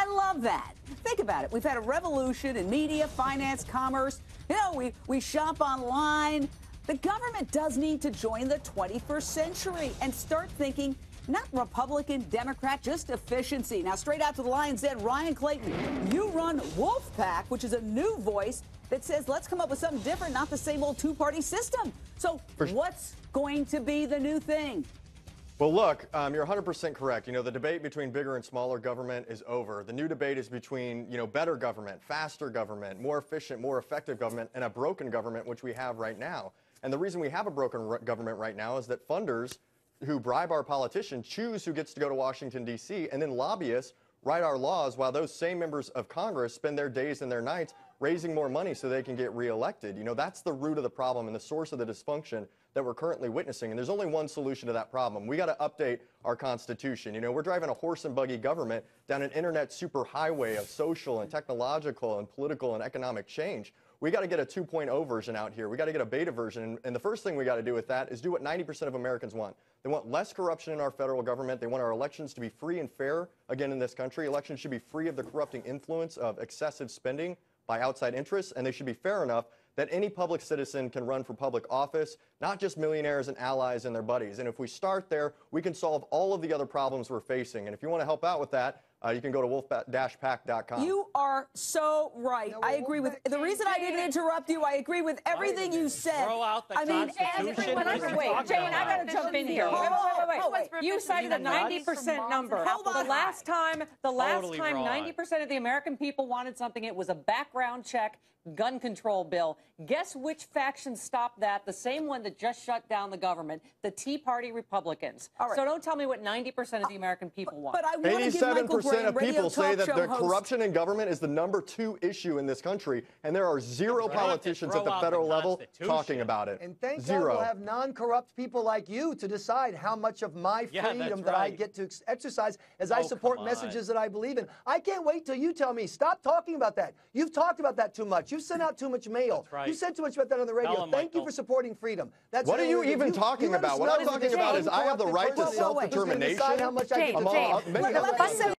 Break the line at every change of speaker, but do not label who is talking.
I love that. Think about it. We've had a revolution in media, finance, commerce. You know, we shop online. The government does need to join the 21st century and start thinking not Republican, Democrat, just efficiency. Now, straight out to the Lion's Den, Ryan Clayton, you run Wolfpack, which is a new voice that says, let's come up with something different, not the same old two-party system. So what's going to be the new thing?
Well, look, you're 100% correct. You know, the debate between bigger and smaller government is over. The new debate is between, better government, faster government, more efficient, more effective government, and a broken government, which we have right now. And the reason we have a broken government right now is that funders who bribe our politicians choose who gets to go to Washington, D.C., and then lobbyists write our laws while those same members of Congress spend their days and their nights raising more money so they can get reelected. You know, that's the root of the problem and the source of the dysfunction that we're currently witnessing. And there's only one solution to that problem. We got to update our Constitution. You know, we're driving a horse and buggy government down an internet superhighway of social and technological and political and economic change. We got to get a 2.0 version out here. We got to get a beta version. And the first thing we got to do with that is do what 90% of Americans want. They want less corruption in our federal government. They want our elections to be free and fair again in this country. Elections should be free of the corrupting influence of excessive spending by outside interests, and they should be fair enough that any public citizen can run for public office, not just millionaires and allies and their buddies. And if we start there, we can solve all of the other problems we're facing. And if you want to help out with that, you can go to wolf-pack.com.
You are so right. I agree with the reason I didn't interrupt you. I agree with everything you said.
Throw out the Constitution.
Wait, Jane, I got to jump in here. Wait. You cited a 90% number. The last time 90% of the American people wanted something, it was a background check gun control bill. Guess which faction stopped that? The same one that just shut down the government, the Tea Party Republicans. Right. So don't tell me what 90% of the American people want.
But I want to give Michael
87% of people say that the corruption in government is the #2 issue in this country, and there are zero politicians at the federal level talking about it.
And thank God we'll have non-corrupt people like you to decide how much of my freedom that I get to exercise as I support messages that I believe in. I can't wait till you tell me, stop talking about that. You've talked about that too much. You've sent out too much mail. You said too much about that on the radio. Thank you for supporting freedom. That's
what are you even talking about? What I'm talking about is I have the right to self-determination.
Jane,